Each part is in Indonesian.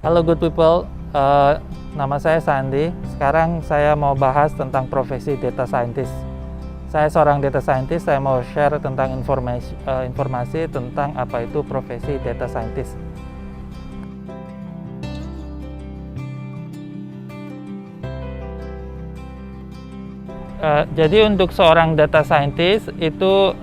Halo good people, nama saya Sandi. Sekarang saya mau bahas tentang profesi data scientist. Saya seorang data scientist, saya mau share tentang informasi tentang apa itu profesi data scientist. Jadi untuk seorang data scientist itu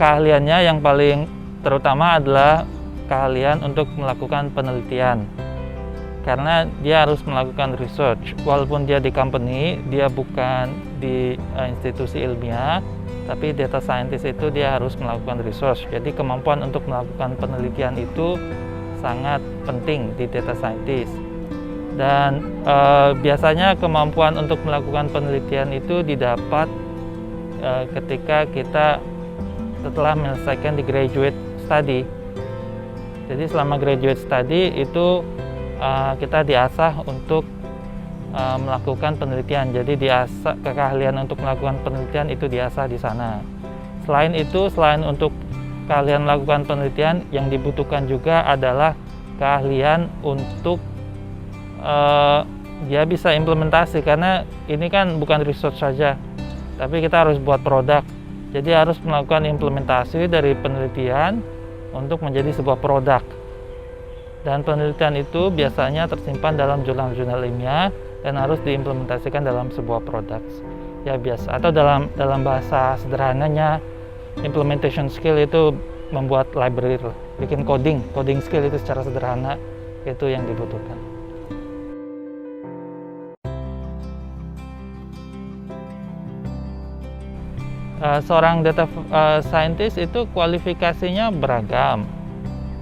keahliannya yang paling terutama adalah keahlian untuk melakukan penelitian, karena dia harus melakukan research. Walaupun dia di company, dia bukan di institusi ilmiah, tapi data scientist itu dia harus melakukan research. Jadi kemampuan untuk melakukan penelitian itu sangat penting di data scientist. Dan biasanya kemampuan untuk melakukan penelitian itu didapat ketika kita setelah menyelesaikan di graduate study. Jadi selama graduate study itu kita diasah untuk melakukan penelitian. Jadi diasah keahlian untuk melakukan penelitian itu diasah di sana. Selain itu, selain untuk keahlian melakukan penelitian, yang dibutuhkan juga adalah keahlian untuk dia bisa implementasi, karena ini kan bukan research saja, tapi kita harus buat produk. Jadi harus melakukan implementasi dari penelitian untuk menjadi sebuah produk. Dan penelitian itu biasanya tersimpan dalam jurnal-jurnal ilmiah dan harus diimplementasikan dalam sebuah produk. Ya biasa, atau dalam bahasa sederhananya, implementation skill itu membuat library, bikin coding skill itu secara sederhana, itu yang dibutuhkan. Seorang data scientist itu kualifikasinya beragam,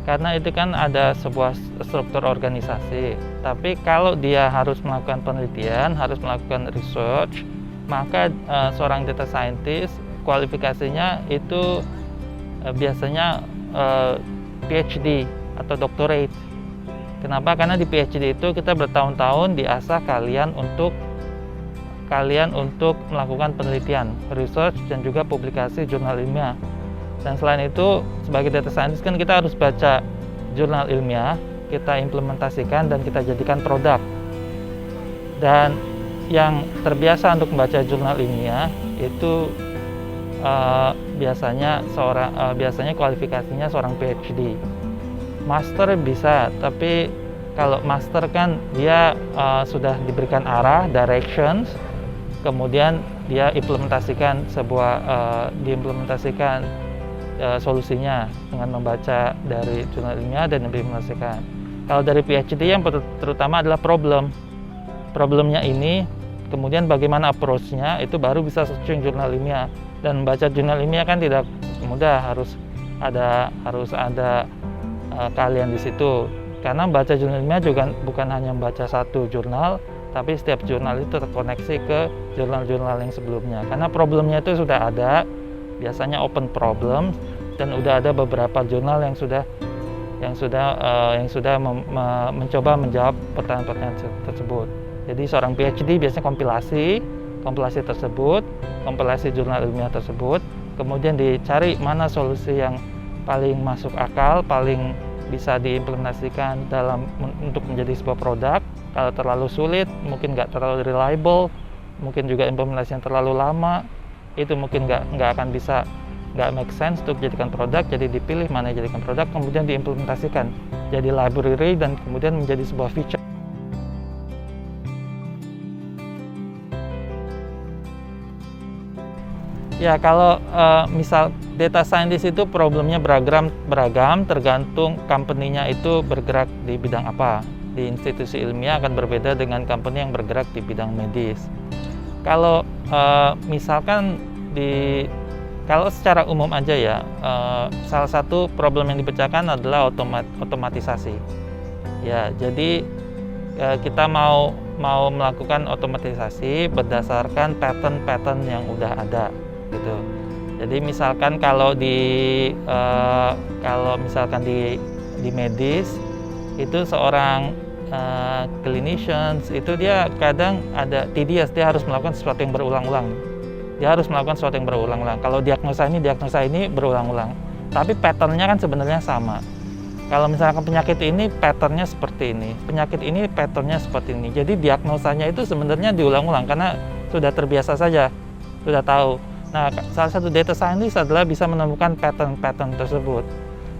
karena itu kan ada sebuah struktur organisasi. Tapi kalau dia harus melakukan penelitian, harus melakukan research, maka seorang data scientist kualifikasinya itu biasanya PhD atau doctorate. Kenapa? Karena di PhD itu kita bertahun-tahun diasah kalian untuk melakukan penelitian, research, dan juga publikasi jurnal ilmiah. Dan selain itu, sebagai data scientist kan kita harus baca jurnal ilmiah, kita implementasikan dan kita jadikan produk. Dan yang terbiasa untuk membaca jurnal ilmiah itu biasanya kualifikasinya seorang PhD. Master bisa, tapi kalau master kan dia sudah diberikan arah, directions, kemudian dia implementasikan solusinya dengan membaca dari jurnal ilmiah dan implementasikan. Kalau dari PhD yang terutama adalah problemnya ini, kemudian bagaimana approach-nya, itu baru bisa searching jurnal ilmiah. Dan membaca jurnal ilmiah kan tidak mudah, harus ada keahlian di situ. Karena membaca jurnal ilmiah juga bukan hanya membaca satu jurnal, tapi setiap jurnal itu terkoneksi ke jurnal-jurnal yang sebelumnya. Karena problemnya itu sudah ada, biasanya open problem, dan udah ada beberapa jurnal yang sudah mencoba menjawab pertanyaan-pertanyaan tersebut. Jadi seorang PhD biasanya kompilasi tersebut, kompilasi jurnal ilmiah tersebut, kemudian dicari mana solusi yang paling masuk akal, paling bisa diimplementasikan untuk menjadi sebuah produk. Kalau terlalu sulit, mungkin nggak terlalu reliable, mungkin juga implementasi yang terlalu lama, itu mungkin nggak make sense untuk dijadikan produk. Jadi dipilih mana yang dijadikan produk, kemudian diimplementasikan jadi library dan kemudian menjadi sebuah feature. Ya, kalau misal data scientist itu problemnya beragam, tergantung company-nya itu bergerak di bidang apa. Di institusi ilmiah akan berbeda dengan company yang bergerak di bidang medis. Kalau misalkan kalau secara umum aja ya, salah satu problem yang dipecahkan adalah otomatisasi. Ya, jadi kita mau melakukan otomatisasi berdasarkan pattern yang udah ada, gitu. Jadi misalkan kalau misalkan di medis itu seorang clinicians itu dia kadang ada tedious, dia harus melakukan sesuatu yang berulang-ulang. Kalau diagnosa ini berulang-ulang, tapi patternnya kan sebenarnya sama. Kalau misalkan penyakit ini patternnya seperti ini, penyakit ini patternnya seperti ini. Jadi diagnosanya itu sebenarnya diulang-ulang karena sudah terbiasa saja, sudah tahu. Nah, salah satu data scientist adalah bisa menemukan pattern-pattern tersebut.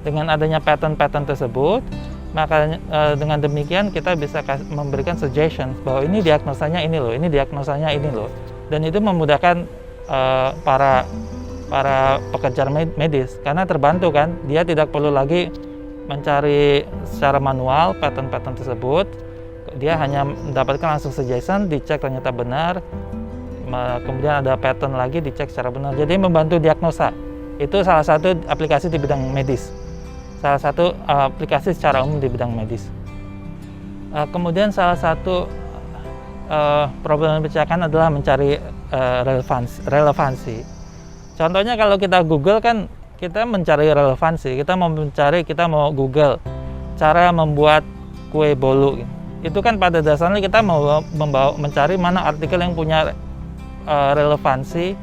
Dengan adanya pattern-pattern tersebut, maka dengan demikian kita bisa memberikan suggestions bahwa ini diagnosanya ini loh, ini diagnosanya ini loh. Dan itu memudahkan para pekerja medis karena terbantu kan, dia tidak perlu lagi mencari secara manual pattern-pattern tersebut. Dia hanya mendapatkan langsung suggestion, dicek ternyata benar, kemudian ada pattern lagi, dicek secara benar. Jadi membantu diagnosa. Itu salah satu aplikasi di bidang medis, salah satu aplikasi secara umum di bidang medis. Kemudian salah satu problem yang dipecahkan adalah mencari relevansi. Contohnya kalau kita Google kan, kita mencari relevansi, kita mau Google cara membuat kue bolu. Itu kan pada dasarnya kita mau mencari mana artikel yang punya relevansi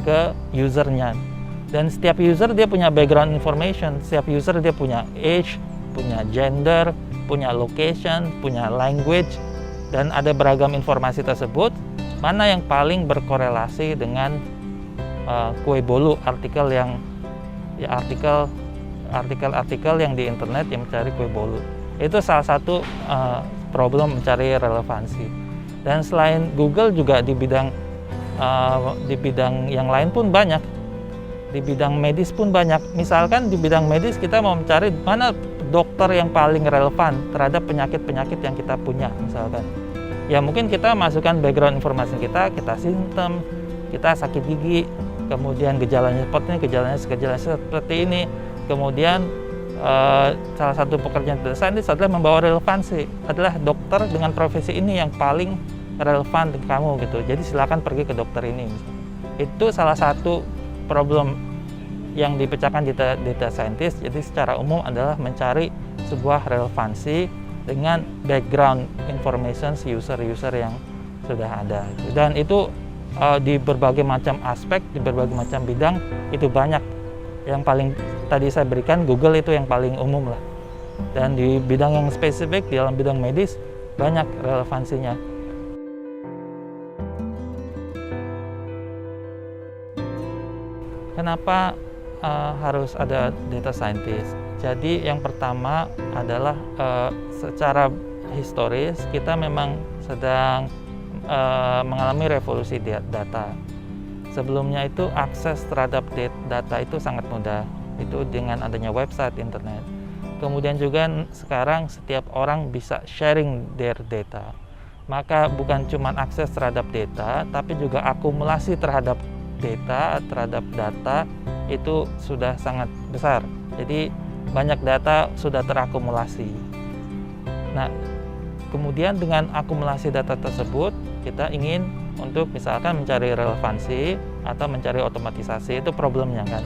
ke usernya. Dan setiap user dia punya background information, setiap user dia punya age, punya gender, punya location, punya language, dan ada beragam informasi tersebut. Mana yang paling berkorelasi dengan kue bolu, artikel yang artikel yang di internet yang mencari kue bolu. Itu salah satu problem mencari relevansi. Dan selain Google juga di bidang yang lain pun banyak. Di bidang medis pun banyak. Misalkan di bidang medis kita mau mencari mana dokter yang paling relevan terhadap penyakit-penyakit yang kita punya misalkan. Ya mungkin kita masukkan background informasi kita simptom, kita sakit gigi, kemudian gejalanya seperti ini. Kemudian salah satu pekerjaan data scientist adalah membawa relevansi, adalah dokter dengan profesi ini yang paling relevan dengan kamu gitu. Jadi silakan pergi ke dokter ini. Itu salah satu problem yang dipecahkan di data scientist. Jadi secara umum adalah mencari sebuah relevansi dengan background information user-user yang sudah ada. Dan itu di berbagai macam aspek, di berbagai macam bidang itu banyak. Yang paling tadi saya berikan Google itu yang paling umum lah. Dan di bidang yang spesifik, di dalam bidang medis banyak relevansinya. Kenapa harus ada data scientist? Jadi yang pertama adalah secara historis kita memang sedang mengalami revolusi data. Sebelumnya itu akses terhadap data itu sangat mudah, itu dengan adanya website internet. Kemudian juga sekarang setiap orang bisa sharing their data. Maka bukan cuma akses terhadap data, tapi juga akumulasi terhadap data itu sudah sangat besar. Jadi banyak data sudah terakumulasi. Nah, kemudian dengan akumulasi data tersebut kita ingin untuk misalkan mencari relevansi atau mencari otomatisasi, itu problemnya kan.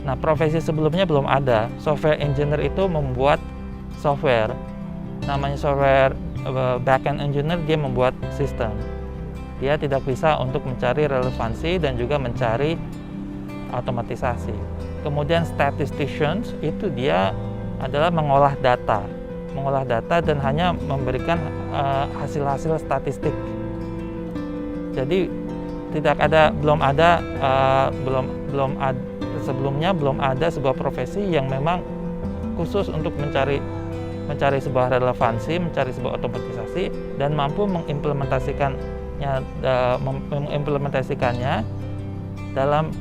Nah, profesi sebelumnya belum ada. Software engineer itu membuat software, namanya software backend engineer, dia membuat sistem. Dia tidak bisa untuk mencari relevansi dan juga mencari otomatisasi. Kemudian statisticians itu dia adalah mengolah data dan hanya memberikan hasil-hasil statistik. Jadi sebelumnya belum ada sebuah profesi yang memang khusus untuk mencari sebuah relevansi, mencari sebuah otomatisasi dan mampu mengimplementasikannya dalam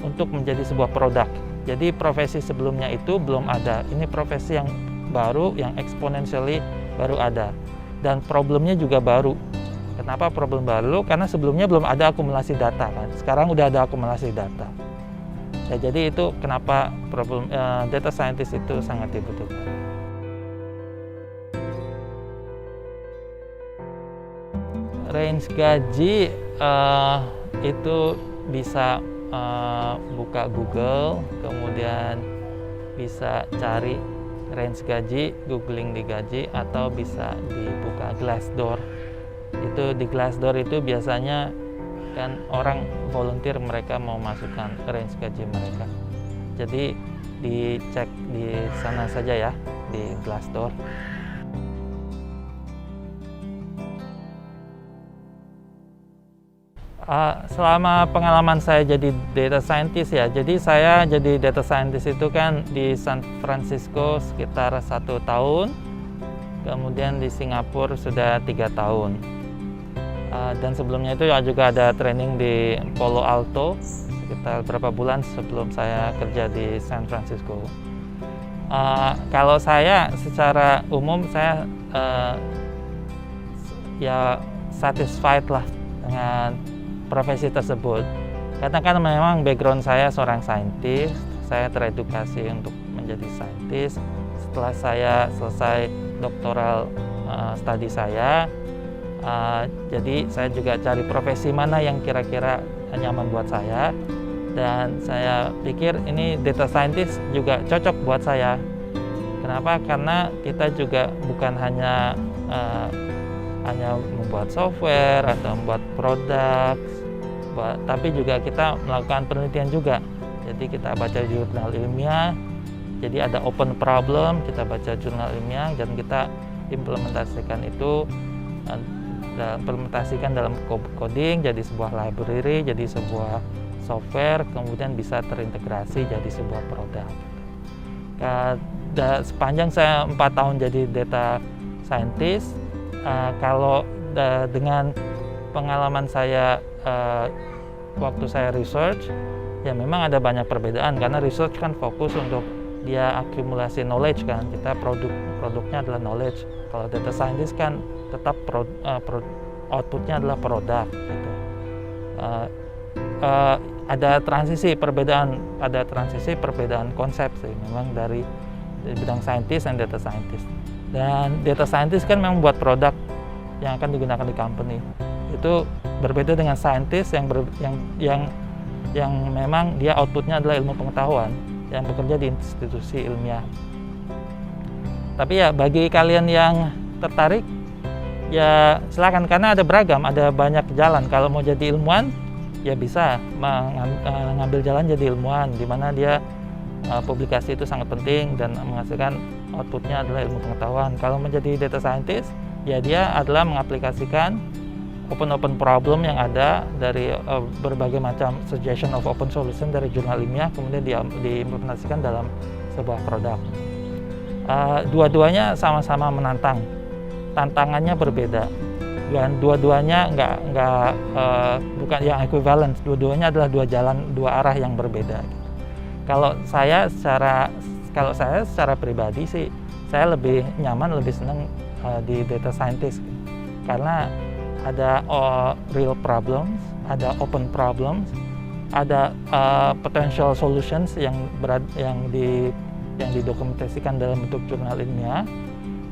untuk menjadi sebuah produk. Jadi profesi sebelumnya itu belum ada. Ini profesi yang baru, yang exponentially baru ada. Dan problemnya juga baru. Kenapa problem baru? Karena sebelumnya belum ada akumulasi data kan. Sekarang udah ada akumulasi data. Ya, jadi itu kenapa problem data scientist itu sangat dibutuhkan. Range gaji itu bisa buka Google, kemudian bisa cari range gaji, googling di gaji, atau bisa dibuka Glassdoor. Itu di Glassdoor itu biasanya kan orang volunteer, mereka mau masukkan range gaji mereka. Jadi dicek di sana saja ya, di Glassdoor. Selama pengalaman saya jadi data scientist ya, jadi saya jadi data scientist itu kan di San Francisco sekitar 1 tahun, kemudian di Singapura sudah 3 tahun, dan sebelumnya itu juga ada training di Palo Alto sekitar berapa bulan sebelum saya kerja di San Francisco. Kalau saya secara umum saya ya satisfied lah dengan profesi tersebut, karena kan memang background saya seorang saintis, saya teredukasi untuk menjadi saintis. Setelah saya selesai doktoral studi saya, jadi saya juga cari profesi mana yang kira-kira nyaman buat saya, dan saya pikir ini data scientist juga cocok buat saya. Kenapa? Karena kita juga bukan hanya membuat software atau membuat produk, tapi juga kita melakukan penelitian juga. Jadi kita baca jurnal ilmiah, jadi ada open problem, kita baca jurnal ilmiah dan kita implementasikan itu, dalam coding jadi sebuah library, jadi sebuah software, kemudian bisa terintegrasi jadi sebuah produk. Sepanjang saya 4 tahun jadi data scientist, kalau dengan pengalaman saya waktu saya research, ya memang ada banyak perbedaan, karena research kan fokus untuk dia akumulasi knowledge kan, kita produknya adalah knowledge. Kalau data scientist kan tetap outputnya adalah produk gitu. Ada transisi perbedaan konsep sih memang dari bidang scientist dan data scientist. Dan data scientist kan memang buat produk yang akan digunakan di company. Itu berbeda dengan scientist yang memang dia outputnya adalah ilmu pengetahuan yang bekerja di institusi ilmiah. Tapi ya bagi kalian yang tertarik, ya silakan, karena ada beragam, ada banyak jalan. Kalau mau jadi ilmuwan, ya bisa mengambil jalan jadi ilmuwan, di mana dia publikasi itu sangat penting dan menghasilkan outputnya adalah ilmu pengetahuan. Kalau menjadi data scientist, ya dia adalah mengaplikasikan open problem yang ada dari berbagai macam suggestion of open solution dari jurnal ilmiah, kemudian diimplementasikan dalam sebuah produk. Dua-duanya sama-sama menantang, tantangannya berbeda, dan dua-duanya bukan yang equivalent, dua-duanya adalah dua arah yang berbeda. Kalau saya secara pribadi sih, saya lebih nyaman, lebih senang di data scientist, karena ada real problems, ada open problems, ada potential solutions yang didokumentasikan dalam bentuk jurnal ilmiah,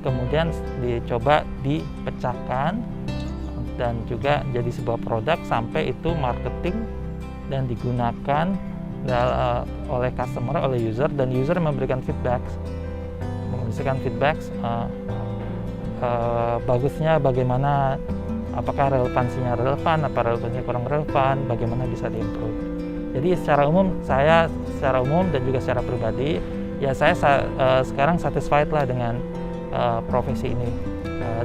kemudian dicoba dipecahkan dan juga jadi sebuah produk sampai itu marketing dan digunakan oleh customer, oleh user, dan user memberikan feedback, bagusnya bagaimana, apakah relevansinya relevan, apa relevansinya kurang relevan, bagaimana bisa diimprove. Jadi secara umum dan juga secara pribadi, ya saya sekarang satisfied lah dengan profesi ini.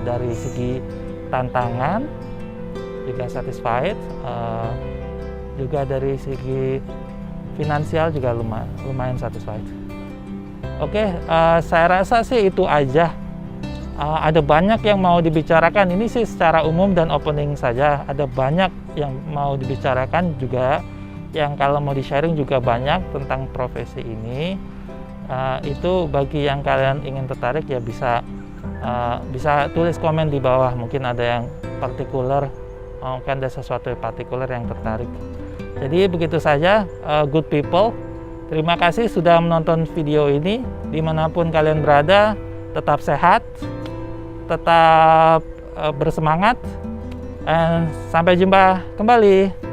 Dari segi tantangan juga satisfied, juga dari segi finansial juga lumayan satisfied. Oke, saya rasa sih itu aja. Ada banyak yang mau dibicarakan, ini sih secara umum dan opening saja. Ada banyak yang mau dibicarakan juga, yang kalau mau di-sharing juga banyak tentang profesi ini. Itu bagi yang kalian ingin tertarik ya bisa tulis komen di bawah, mungkin ada yang partikular, mungkin ada sesuatu yang partikular yang tertarik. Jadi begitu saja, good people. Terima kasih sudah menonton video ini. Dimanapun kalian berada, tetap sehat, tetap bersemangat, dan sampai jumpa kembali.